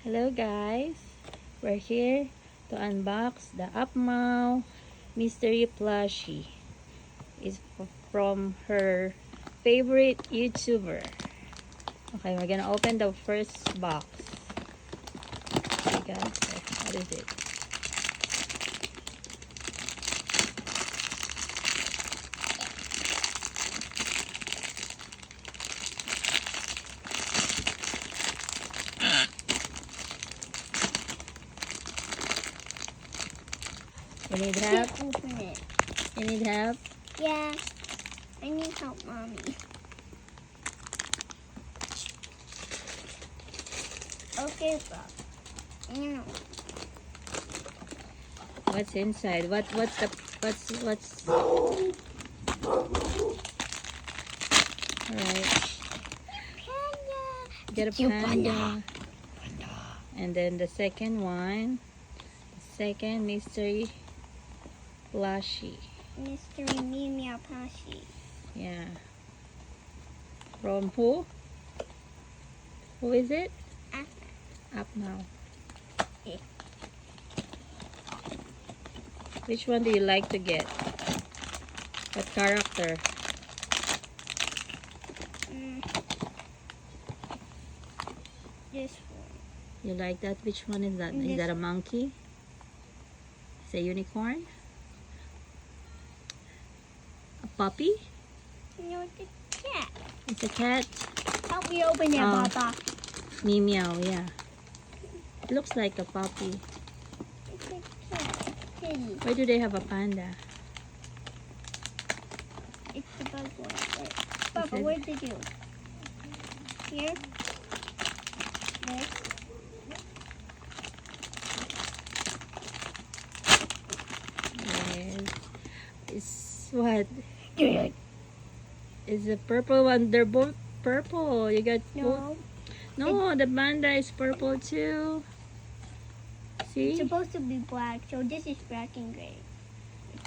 Hello guys, we're here to unbox the APHMAU mystery plushie. It's from her favorite YouTuber. Okay, we're gonna open the first box. Okay guys, what is it? You need help? Can't open it. You need help? Yeah, I need help, Mommy. Okay, Bob. No. What's inside? What's alright. Panda. Get a Cute panda. And then the second one. Second mystery plushie. Mystery MEEMEOW plushie. Yeah. From who? Who is it? APHMAU. Yeah. Which one do you like to get? What character? This one. You like that? Which one is that? Is that a monkey? Is it a unicorn? A puppy? No, it's a cat. It's a cat? Help me open it, Papa. MEEMEOW, yeah. It looks like a puppy. It's a cat. Kitty. Why do they have a panda? It's the bug one. Wait. Papa, where did you? Here? This? Yes. It's what? It's the purple one. They're both purple. You got both. No. No, the panda is purple too. See? It's supposed to be black, so this is black and gray.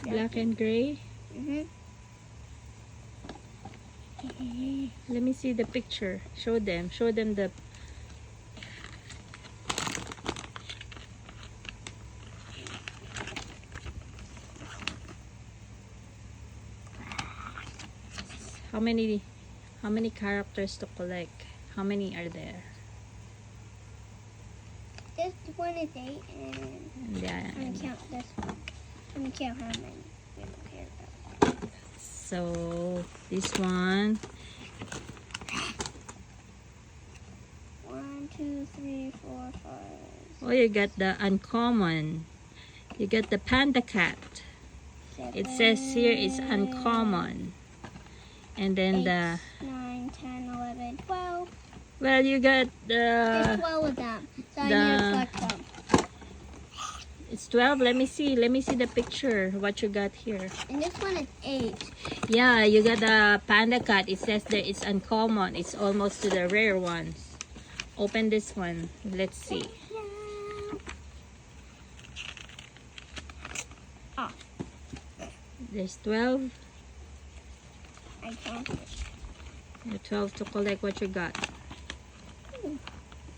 Black and gray. Let me see the picture. Show them. Show them the. How many characters to collect? How many are there? This one is 8 and Yeah. I'm gonna count this one. I'm gonna count how many. We don't care about. So this one. 1, 2, 3, 4, 5. Oh, you got the uncommon. You got the panda cat. 7, It says here it's uncommon. And then 8, 9, 10, 11, 12. well, you got There's the 12 of them, so I need to collect them. it's 12. Let me see the picture. What you got here? And this one is 8. Yeah, you got the panda cat. It says that it's uncommon. It's almost to the rare ones. Open this one. Let's see. Oh. There's 12. I counted. There's 12 to collect. What you got?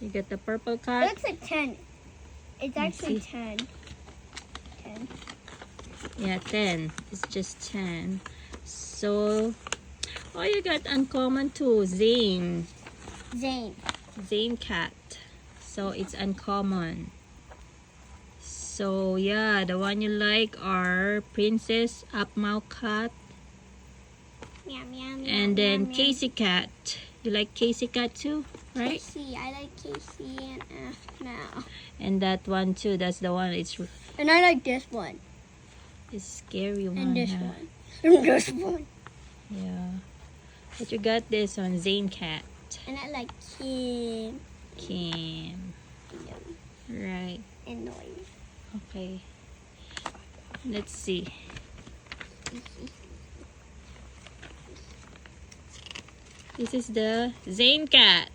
You got the purple cat. It looks like 10. It's actually 10. 10. Yeah, 10. It's just 10. So, oh, you got uncommon too. Zane cat. So it's uncommon. So yeah, the one you like are Princess APHMAU cat. Meow, meow, meow, And then meow, Casey cat. You like Casey cat too, right? Casey. I like Casey and APHMAU. And that one too. That's the one. It's And I like this one. scary one. And this huh? one. And this one. Yeah. But you got this one, Zane cat. And I like Kim. Kim. Right. And Noise. Okay. Let's see. This is the Zane cat.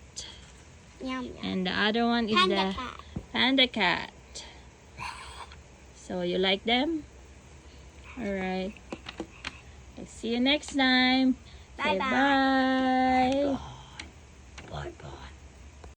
Meow, meow. And the other one is Panda the cat. panda cat. So you like them? Alright. See you next time. Bye-bye. Bye. Bye-bye.